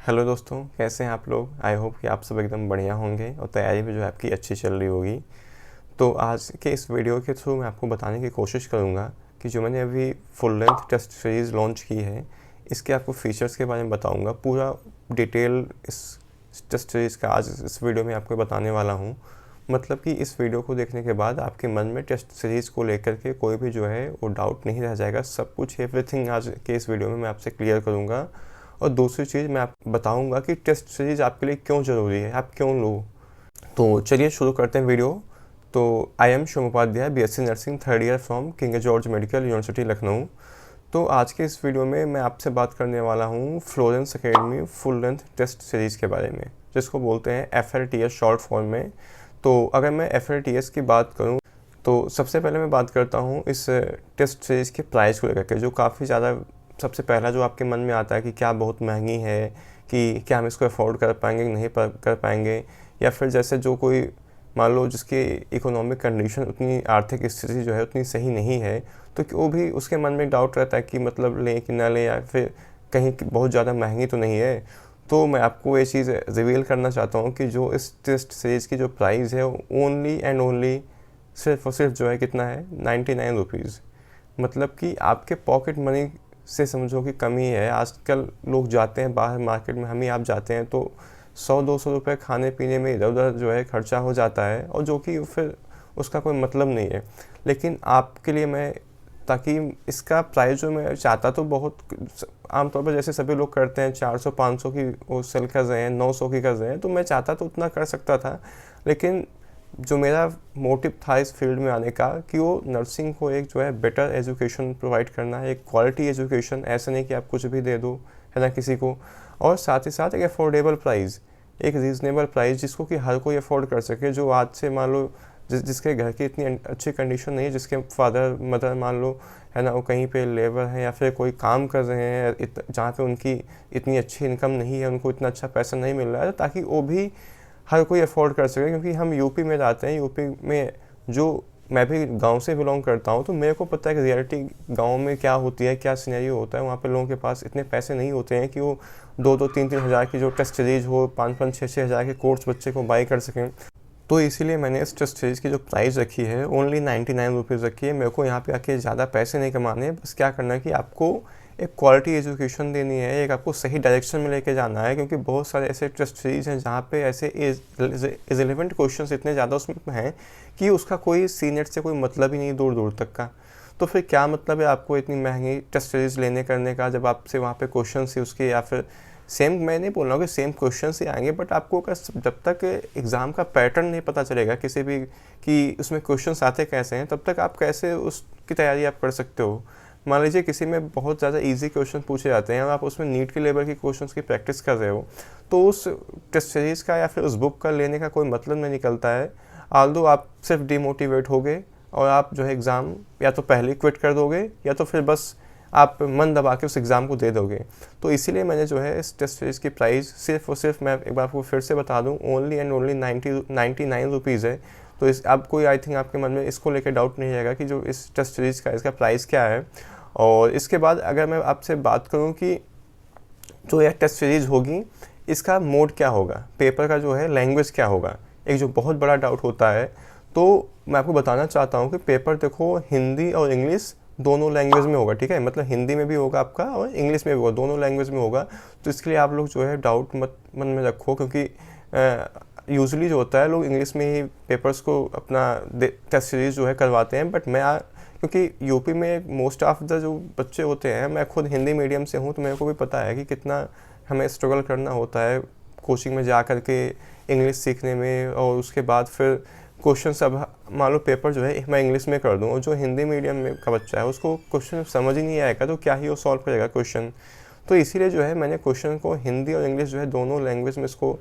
Hello दोस्तों, कैसे हैं आप लोग। आई होप कि आप सब एकदम बढ़िया होंगे और तैयारी भी जो है आपकी अच्छी चल रही होगी। तो आज के इस वीडियो के थ्रू मैं आपको बताने की कोशिश करूंगा कि जो मैंने अभी full length test series launch की है, इसके आपको फीचर्स के बारे में बताऊंगा। पूरा डिटेल इस टेस्ट सीरीज़ का आज इस वीडियो में आपको बताने वाला हूँ। मतलब कि इस वीडियो को देखने के बाद आपके मन में टेस्ट सीरीज़ को लेकर के कोई भी जो है वो डाउट नहीं रह जाएगा। सब कुछ एवरीथिंग आज के इस वीडियो में मैं आपसे क्लियर करूँगा। और दूसरी चीज़ मैं आपको बताऊंगा कि टेस्ट सीरीज़ आपके लिए क्यों ज़रूरी है, आप क्यों लो। तो चलिए शुरू करते हैं वीडियो। तो I am Shivam Upadhyay, BSc nursing third year from King George medical university Lucknow. तो आज के इस वीडियो में मैं आपसे बात करने वाला हूँ Florence academy full length test series के बारे में, जिसको बोलते हैं FLTS शॉर्ट फॉर्म में। तो अगर मैं FLTS की बात करूँ तो सबसे पहले मैं बात करता हूँ इस टेस्ट सीरीज़ के प्राइस को लेकर के, जो काफ़ी ज़्यादा सबसे पहला जो आपके मन में आता है कि क्या बहुत महंगी है, कि क्या हम इसको अफोर्ड कर पाएंगे कि नहीं कर पाएंगे, या फिर जैसे जो कोई मान लो जिसकी इकोनॉमिक कंडीशन उतनी आर्थिक स्थिति जो है उतनी सही नहीं है, तो वो भी उसके मन में डाउट रहता है कि मतलब लें कि ना लें, या फिर कहीं बहुत ज़्यादा महंगी तो नहीं है। तो मैं आपको ये चीज़ रिवील करना चाहता हूँ कि जो इस टेस्ट सीरीज़ की जो प्राइस है ओनली एंड ओनली सिर्फ और सिर्फ जो है कितना है, 99 रुपीज़। मतलब कि आपके पॉकेट मनी से समझो कि कमी है। आजकल लोग जाते हैं बाहर मार्केट में, हम ही आप जाते हैं तो 100-200 रुपये खाने पीने में इधर उधर जो है खर्चा हो जाता है, और जो कि फिर उसका कोई मतलब नहीं है। लेकिन आपके लिए मैं, ताकि इसका प्राइस जो मैं चाहता तो बहुत आमतौर पर जैसे सभी लोग करते हैं 400-500 की वो सेल कर रहे हैं, 900 की कर रहे हैं, तो मैं चाहता तो उतना कर सकता था। लेकिन जो मेरा मोटिव था इस फील्ड में आने का कि वो नर्सिंग को एक जो है बेटर एजुकेशन प्रोवाइड करना है, एक क्वालिटी एजुकेशन, ऐसे नहीं कि आप कुछ भी दे दो है ना किसी को, और साथ ही साथ एक अफोर्डेबल प्राइस, एक रीज़नेबल प्राइस जिसको कि हर कोई अफोर्ड कर सके। जो आज से मान लो जिसके घर की इतनी अच्छी कंडीशन नहीं है, जिसके फादर मदर मान लो है ना वो कहीं पे लेबर हैं या फिर कोई काम कर रहे हैं जहाँ पे उनकी इतनी अच्छी इनकम नहीं है, उनको इतना अच्छा पैसा नहीं मिल रहा है, ताकि वो भी हर कोई अफोर्ड कर सके। क्योंकि हम यूपी में रहते हैं, यूपी में जो मैं भी गांव से बिलोंग करता हूं, तो मेरे को पता है कि रियलिटी गांव में क्या होती है, क्या सिनेरियो होता है। वहाँ पे लोगों के पास इतने पैसे नहीं होते हैं कि वो 2-3 हज़ार की जो टेस्ट सीरीज हो, 5-6 हज़ार के कोर्स बच्चे को बाई कर सकें। तो इसीलिए मैंने इस टेस्ट सीरीज़ की जो प्राइस रखी है ओनली 99 रुपीज़ रखी है। मेरे को यहाँ पे आके ज़्यादा पैसे नहीं कमाने, बस क्या करना है कि आपको एक क्वालिटी एजुकेशन देनी है, एक आपको सही डायरेक्शन में लेके जाना है। क्योंकि बहुत सारे ऐसे टेस्ट सीरीज़ हैं जहाँ पे ऐसे इररिलेवेंट क्वेश्चंस इतने ज़्यादा उसमें हैं कि उसका कोई सीनेट से कोई मतलब ही नहीं दूर दूर तक का। तो फिर क्या मतलब है आपको इतनी महंगी टेस्ट सीरीज़ लेने करने का, जब आपसे वहाँ पे क्वेश्चन ही उसके, या फिर सेम, मैं नहीं बोल रहा हूँ कि सेम क्वेश्चन ही आएंगे, बट आपको जब तक एग्ज़ाम का पैटर्न नहीं पता चलेगा किसी भी कि उसमें क्वेश्चन आते कैसे हैं, तब तक आप कैसे उसकी तैयारी आप कर सकते हो। मान लीजिए किसी में बहुत ज़्यादा इजी क्वेश्चन पूछे जाते हैं और आप उसमें नीट के लेवल के क्वेश्चंस की प्रैक्टिस कर रहे हो, तो उस टेस्ट सीरीज़ का या फिर उस बुक का लेने का कोई मतलब नहीं निकलता है। आल्दो आप सिर्फ डिमोटिवेट होगे और आप जो है एग्ज़ाम या तो पहले क्विट कर दोगे, या तो फिर बस आप मन दबा के उस एग्ज़ाम को दे दोगे। तो इसीलिए मैंने जो है इस टेस्ट सीरीज़ की प्राइस सिर्फ और सिर्फ, मैं एक बार आपको फिर से बता दूं, ओनली एंड ओनली 99 रुपीज़ है। तो इस अब कोई आई थिंक आपके मन में इसको लेकर डाउट नहीं रहेगा कि जो इस टेस्ट सीरीज़ का इसका प्राइस क्या है। और इसके बाद अगर मैं आपसे बात करूं कि जो यह टेस्ट सीरीज़ होगी इसका मोड क्या होगा, पेपर का जो है लैंग्वेज क्या होगा, एक जो बहुत बड़ा डाउट होता है। तो मैं आपको बताना चाहता हूं कि पेपर देखो हिंदी और इंग्लिश दोनों लैंग्वेज में होगा, ठीक है। मतलब हिंदी में भी होगा आपका और इंग्लिश में भी होगा, दोनों लैंग्वेज में होगा। तो इसके लिए आप लोग जो है डाउट मत मन में रखो, क्योंकि यूजुअली जो होता है लोग इंग्लिश में ही पेपर्स को अपना टेस्ट सीरीज़ जो है करवाते हैं। बट मैं क्योंकि यूपी में मोस्ट ऑफ द जो बच्चे होते हैं, मैं खुद हिंदी मीडियम से हूँ, तो मेरे को भी पता है कि कितना हमें स्ट्रगल करना होता है कोचिंग में जा कर के इंग्लिश सीखने में। और उसके बाद फिर क्वेश्चन सब, मान लो पेपर जो है मैं इंग्लिश में कर दूँ और जो हिंदी मीडियम में का बच्चा है उसको क्वेश्चन समझ ही नहीं आएगा, तो क्या ही वो सॉल्व करेगा क्वेश्चन। तो इसीलिए जो है मैंने क्वेश्चन को हिंदी और इंग्लिश जो है दोनों लैंग्वेज में इसको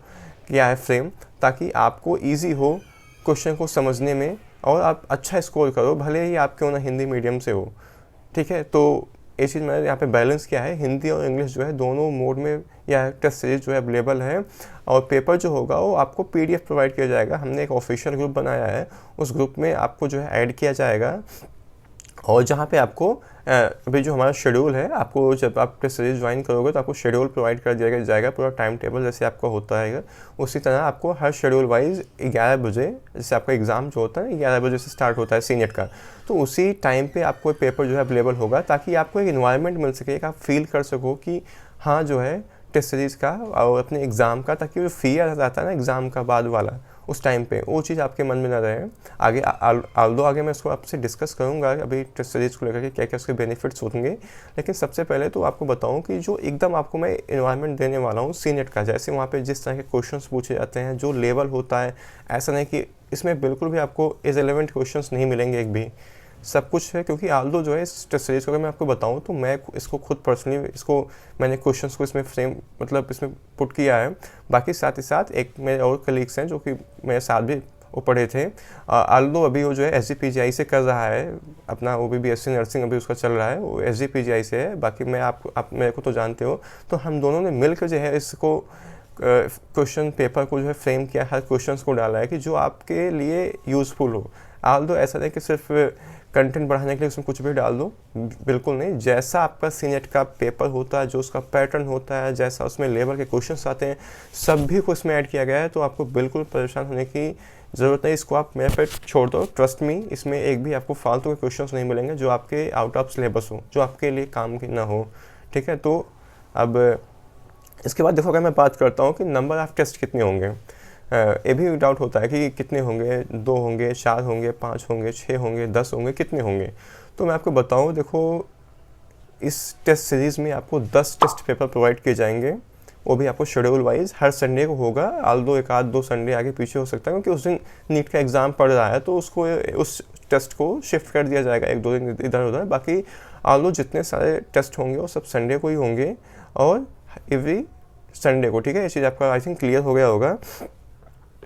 किया है फ्रेम, ताकि आपको ईजी हो क्वेश्चन को समझने में और आप अच्छा स्कोर करो, भले ही आप क्यों ना हिंदी मीडियम से हो, ठीक है। तो ये चीज़ मैंने यहाँ पे बैलेंस किया है, हिंदी और इंग्लिश जो है दोनों मोड में यह टेस्ट सीरीज जो है अवेलेबल है। और पेपर जो होगा वो आपको PDF प्रोवाइड किया जाएगा। हमने एक ऑफिशियल ग्रुप बनाया है, उस ग्रुप में आपको जो है ऐड किया जाएगा, और जहाँ पे आपको अभी जो हमारा शेड्यूल है, आपको जब आप टेस्ट सीरीज ज्वाइन करोगे तो आपको शेड्यूल प्रोवाइड कर दिया जाएगा, पूरा टाइम टेबल जैसे आपका होता है। उसी तरह आपको हर शेड्यूल वाइज 11 बजे, जैसे आपका एग्ज़ाम जो होता है 11 बजे से स्टार्ट होता है सीनेट का, तो उसी टाइम पे आपको पेपर जो है अवेलेबल होगा, ताकि आपको एक इन्वायरमेंट मिल सके, आप फील कर सको कि हाँ जो है टेस्ट सीरीज़ का और अपने एग्ज़ाम का, ताकि जो फियर रहता है ना एग्ज़ाम का बाद वाला, उस टाइम पे वो चीज़ आपके मन में ना रहे। आगे आगे मैं इसको आपसे डिस्कस करूँगा अभी टेस्ट सीरीज़ को लेकर के क्या क्या उसके बेनिफिट्स होंगे, लेकिन सबसे पहले तो आपको बताऊँ कि जो एकदम आपको मैं इन्वायरमेंट देने वाला हूँ सीनेट का, जैसे वहाँ पे जिस तरह के क्वेश्चंस पूछे जाते हैं, जो लेवल होता है, ऐसा नहीं कि इसमें बिल्कुल भी आपको इररिलेवेंट क्वेश्चंस नहीं मिलेंगे, एक भी सब कुछ है। क्योंकि आल्दो जो है इस टेस्ट सीरीज़ को अगर मैं आपको बताऊं तो मैं इसको खुद पर्सनली मैंने क्वेश्चंस को इसमें फ्रेम मतलब इसमें पुट किया है। बाकी साथ ही साथ एक मेरे और कलीग्स हैं जो कि मेरे साथ भी वो पढ़े थे। आल्दो अभी वो जो है SGPGI से कर रहा है अपना, वो भी BSc नर्सिंग अभी उसका चल रहा है, वो SGPGI से है। बाकी मैं आप मेरे को तो जानते हो, तो हम दोनों ने मिलकर जो है इसको क्वेश्चन पेपर को जो है फ्रेम किया, हर क्वेश्चंस को डाला है कि जो आपके लिए यूज़फुल हो। आल्दो ऐसा नहीं कि सिर्फ कंटेंट बढ़ाने के लिए उसमें कुछ भी डाल दो, बिल्कुल नहीं। जैसा आपका सीनेट का पेपर होता है, जो उसका पैटर्न होता है, जैसा उसमें लेवल के क्वेश्चंस आते हैं, सभी को इसमें ऐड किया गया है। तो आपको बिल्कुल परेशान होने की ज़रूरत नहीं, इसको आप मेरे पे छोड़ दो, ट्रस्ट मी, इसमें एक भी आपको फालतू के क्वेश्चंस नहीं मिलेंगे जो आपके आउट ऑफ सिलेबस हो, जो आपके लिए काम की ना हो, ठीक है। तो अब इसके बाद देखो, अगर मैं बात करता हूँ कि नंबर ऑफ टेस्ट कितने होंगे, ये भी डाउट होता है कि कितने होंगे, 2 होंगे, 4 होंगे, 5 होंगे, 6 होंगे, 10 होंगे, कितने होंगे। तो मैं आपको बताऊं, देखो इस टेस्ट सीरीज़ में आपको 10 टेस्ट पेपर प्रोवाइड किए जाएंगे, वो भी आपको शेड्यूल वाइज हर संडे को होगा। आल्दो एक आध 2 संडे आगे पीछे हो सकता है, क्योंकि उस दिन नीट का एग्ज़ाम पड़ रहा है, तो उसको उस टेस्ट को शिफ्ट कर दिया जाएगा 1-2 दिन इधर उधर। बाकी आल्दो जितने सारे टेस्ट होंगे वो सब संडे को ही होंगे, और एवरी संडे को, ठीक है। ये चीज़ आपका आई थिंक क्लियर हो गया होगा।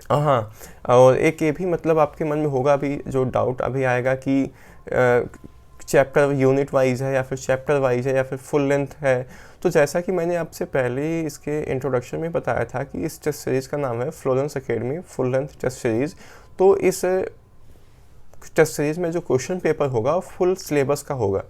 हाँ, और एक ये भी मतलब आपके मन में होगा अभी जो डाउट अभी आएगा कि चैप्टर यूनिट वाइज है या फिर चैप्टर वाइज है या फिर फुल लेंथ है। तो जैसा कि मैंने आपसे पहले ही इसके इंट्रोडक्शन में बताया था कि इस टेस्ट सीरीज़ का नाम है Florence academy full length test series. तो इस टेस्ट सीरीज़ में जो क्वेश्चन पेपर होगा वो फुल सिलेबस का होगा।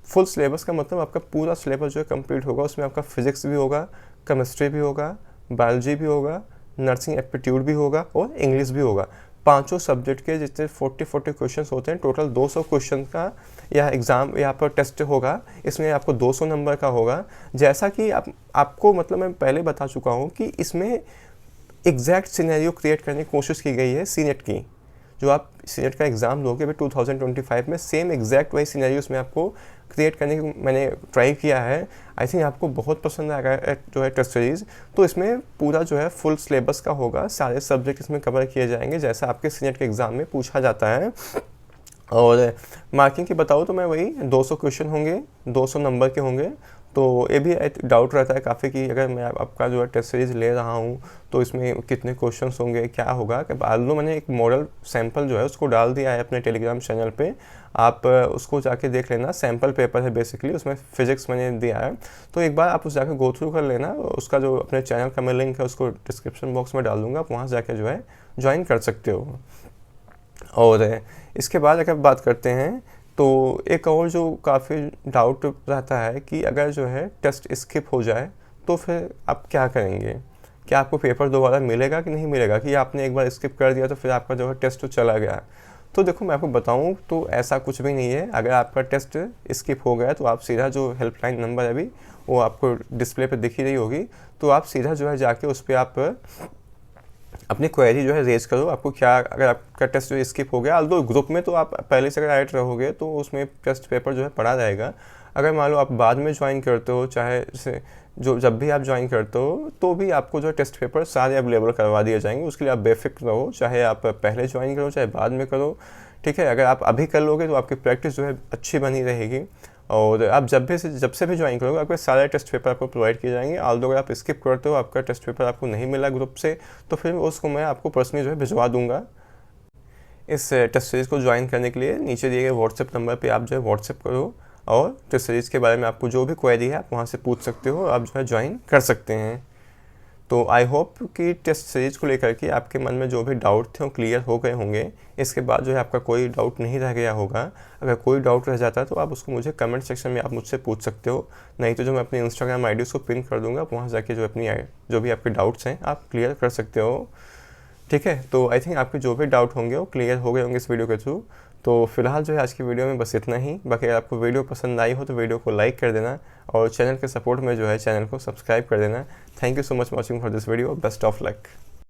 फुल सिलेबस का मतलब आपका पूरा सिलेबस जो है कंप्लीट होगा। उसमें आपका फिजिक्स भी होगा, केमिस्ट्री भी होगा, बायोलॉजी भी होगा, नर्सिंग एप्टीट्यूड भी होगा और इंग्लिश भी होगा। पांचों सब्जेक्ट के जितने 40 क्वेश्चंस होते हैं, टोटल 200 क्वेश्चन का यह एग्ज़ाम यहाँ पर टेस्ट होगा। इसमें आपको 200 नंबर का होगा। जैसा कि आपको मतलब मैं पहले बता चुका हूँ कि इसमें एग्जैक्ट सिनेरियो क्रिएट करने की कोशिश की गई है सीनेट की। जो आप सीनेट का एग्ज़ाम दोगे अभी 2025 में, सेम एग्जैक्ट वही सिनेरियो इसमें आपको क्रिएट करने की मैंने ट्राई किया है। आई थिंक आपको बहुत पसंद आएगा जो है टेस्ट सीरीज़। तो इसमें पूरा जो है फुल सिलेबस का होगा, सारे सब्जेक्ट इसमें कवर किए जाएंगे जैसा आपके सीनेट के एग्ज़ाम में पूछा जाता है। और मार्किंग की बताऊँ तो मैं वही 200 क्वेश्चन होंगे, 200 नंबर के होंगे। तो ये भी डाउट रहता है काफ़ी कि अगर मैं आपका जो है टेस्ट सीरीज़ ले रहा हूँ तो इसमें कितने क्वेश्चंस होंगे, क्या होगा। कि आल्दो मैंने एक मॉडल सैंपल जो है उसको डाल दिया है अपने टेलीग्राम चैनल पे, आप उसको जाके देख लेना। सैंपल पेपर है बेसिकली, उसमें फिजिक्स मैंने दिया है, तो एक बार आप उस जाके गो थ्रू कर लेना। उसका जो अपने चैनल का मैं लिंक है उसको डिस्क्रिप्शन बॉक्स में डाल दूँगा, आप वहाँ जाके जो है ज्वाइन कर सकते हो। और इसके बाद अगर बात करते हैं तो एक और जो काफ़ी डाउट रहता है कि अगर जो है टेस्ट स्किप हो जाए तो फिर आप क्या करेंगे, क्या आपको पेपर दोबारा मिलेगा कि नहीं मिलेगा, कि आपने एक बार स्किप कर दिया तो फिर आपका जो है टेस्ट तो चला गया। तो देखो मैं आपको बताऊं तो ऐसा कुछ भी नहीं है। अगर आपका टेस्ट स्किप हो गया तो आप सीधा जो हेल्पलाइन नंबर है अभी वो आपको डिस्प्ले पर दिख ही रही होगी, तो आप सीधा जो है जाके उस पर आप अपनी क्वेरी जो है रेज करो। आपको क्या, अगर आपका टेस्ट जो स्किप हो गया, ऑल्दो ग्रुप में तो आप पहले से अगर ऐड रहोगे तो उसमें टेस्ट पेपर जो है पढ़ा रहेगा। अगर मान लो आप बाद में ज्वाइन करते हो, चाहे जो जब भी आप ज्वाइन करते हो, तो भी आपको जो टेस्ट पेपर सारे अवेलेबल करवा दिए जाएंगे। उसके लिए आप बेफिक्र रहो, चाहे आप पहले ज्वाइन करो चाहे बाद में करो, ठीक है। अगर आप अभी कर लोगे तो आपकी प्रैक्टिस जो है अच्छी बनी रहेगी। और आप जब से भी ज्वाइन करोगे आपके सारे टेस्ट पेपर आपको प्रोवाइड किए जाएंगे। ऑल्दो अगर आप स्किप करते हो, आपका टेस्ट पेपर आपको नहीं मिला ग्रुप से, तो फिर उसको मैं आपको पर्सनली जो है भिजवा दूंगा। इस टेस्ट सीरीज़ को ज्वाइन करने के लिए नीचे दिए गए व्हाट्सएप नंबर पे आप जो है व्हाट्सएप करो, और टेस्ट सीरीज़ के बारे में आपको जो भी क्वेरी है आप वहाँ से पूछ सकते हो, आप जो है ज्वाइन कर सकते हैं। तो आई होप कि टेस्ट सीरीज को लेकर के आपके मन में जो भी डाउट थे वो क्लियर हो गए होंगे। इसके बाद जो है आपका कोई डाउट नहीं रह गया होगा। अगर कोई डाउट रह जाता है तो आप उसको मुझे कमेंट सेक्शन में आप मुझसे पूछ सकते हो, नहीं तो जो मैं अपनी इंस्टाग्राम आईडी उसको पिन कर दूंगा, वहाँ जाके जो भी आपके डाउट्स हैं आप क्लियर कर सकते हो। ठीक है, तो आई थिंक आपके जो भी डाउट होंगे वो क्लियर हो गए होंगे इस वीडियो के थ्रू। तो फिलहाल जो है आज की वीडियो में बस इतना ही। बाकी अगर आपको वीडियो पसंद आई हो तो वीडियो को लाइक कर देना और चैनल के सपोर्ट में जो है चैनल को सब्सक्राइब कर देना। Thank you so much watching for this video. Best of luck.